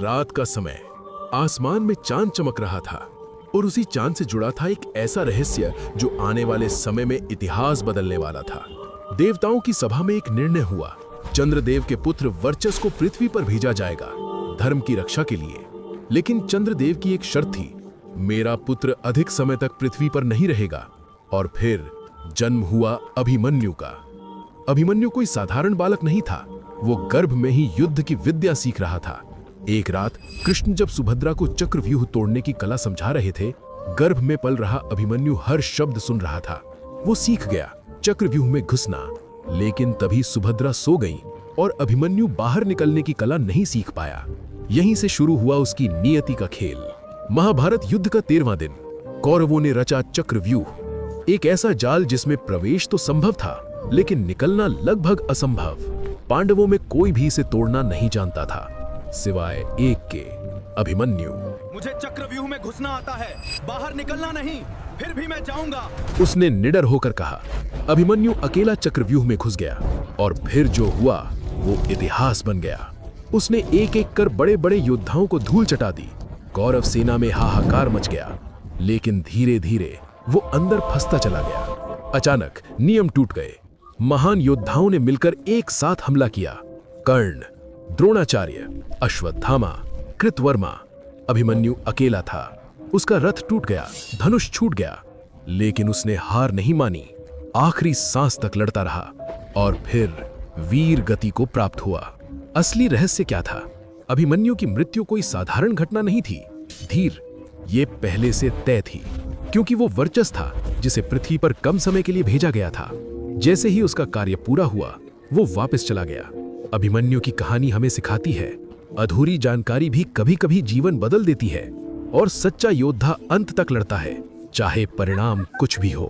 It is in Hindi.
रात का समय, आसमान में चांद चमक रहा था और उसी चांद से जुड़ा था एक ऐसा रहस्य जो आने वाले समय में इतिहास बदलने वाला था। देवताओं की सभा में एक निर्णय हुआ। चंद्रदेव के पुत्र वर्चस को पृथ्वी पर भेजा जाएगा, धर्म की रक्षा के लिए। लेकिन चंद्रदेव की एक शर्त थी, मेरा पुत्र अधिक समय तक पृथ्वी पर नहीं रहेगा। और फिर जन्म हुआ अभिमन्यु का। अभिमन्यु कोई साधारण बालक नहीं था, वो गर्भ में ही युद्ध की विद्या सीख रहा था। एक रात कृष्ण जब सुभद्रा को चक्रव्यूह तोड़ने की कला समझा रहे थे, गर्भ में पल रहा अभिमन्यु हर शब्द सुन रहा था। वो सीख गया चक्रव्यूह में घुसना। लेकिन तभी सुभद्रा सो गई और अभिमन्यु बाहर निकलने की कला नहीं सीख पाया। यहीं से शुरू हुआ उसकी नियति का खेल। महाभारत युद्ध का 13वां दिन, कौरवों ने रचा चक्रव्यूह, एक ऐसा जाल जिसमें प्रवेश तो संभव था लेकिन निकलना लगभग असंभव। पांडवों में कोई भी इसे तोड़ना नहीं जानता था, सिवाय एक के, अभिमन्यु। मुझे चक्रव्यूह में घुसना आता है, बाहर निकलना नहीं, फिर भी मैं जाऊंगा, उसने निडर होकर कहा। अभिमन्यु अकेला चक्रव्यूह में घुस गया और फिर जो हुआ वो इतिहास बन गया। उसने एक एक कर बड़े बड़े योद्धाओं को धूल चटा दी। कौरव सेना में हाहाकार मच गया, लेकिन धीरे धीरे वो अंदर फंसता चला गया। अचानक नियम टूट गए। महान योद्धाओं ने मिलकर एक साथ हमला किया। कर्ण, द्रोणाचार्य, अश्वत्थामा, कृतवर्मा। अभिमन्यु अकेला था। उसका रथ टूट गया, धनुष छूट गया, लेकिन उसने हार नहीं मानी। आखिरी सांस तक लड़ता रहा और फिर वीर गति को प्राप्त हुआ। असली रहस्य क्या था? अभिमन्यु की मृत्यु कोई साधारण घटना नहीं थी। धीर, ये पहले से तय थी, क्योंकि वो वर्चस था जिसे पृथ्वी पर कम समय के लिए भेजा गया था। जैसे ही उसका कार्य पूरा हुआ, वो वापस चला गया। अभिमन्यु की कहानी हमें सिखाती है, अधूरी जानकारी भी कभी-कभी जीवन बदल देती है और सच्चा योद्धा अंत तक लड़ता है, चाहे परिणाम कुछ भी हो।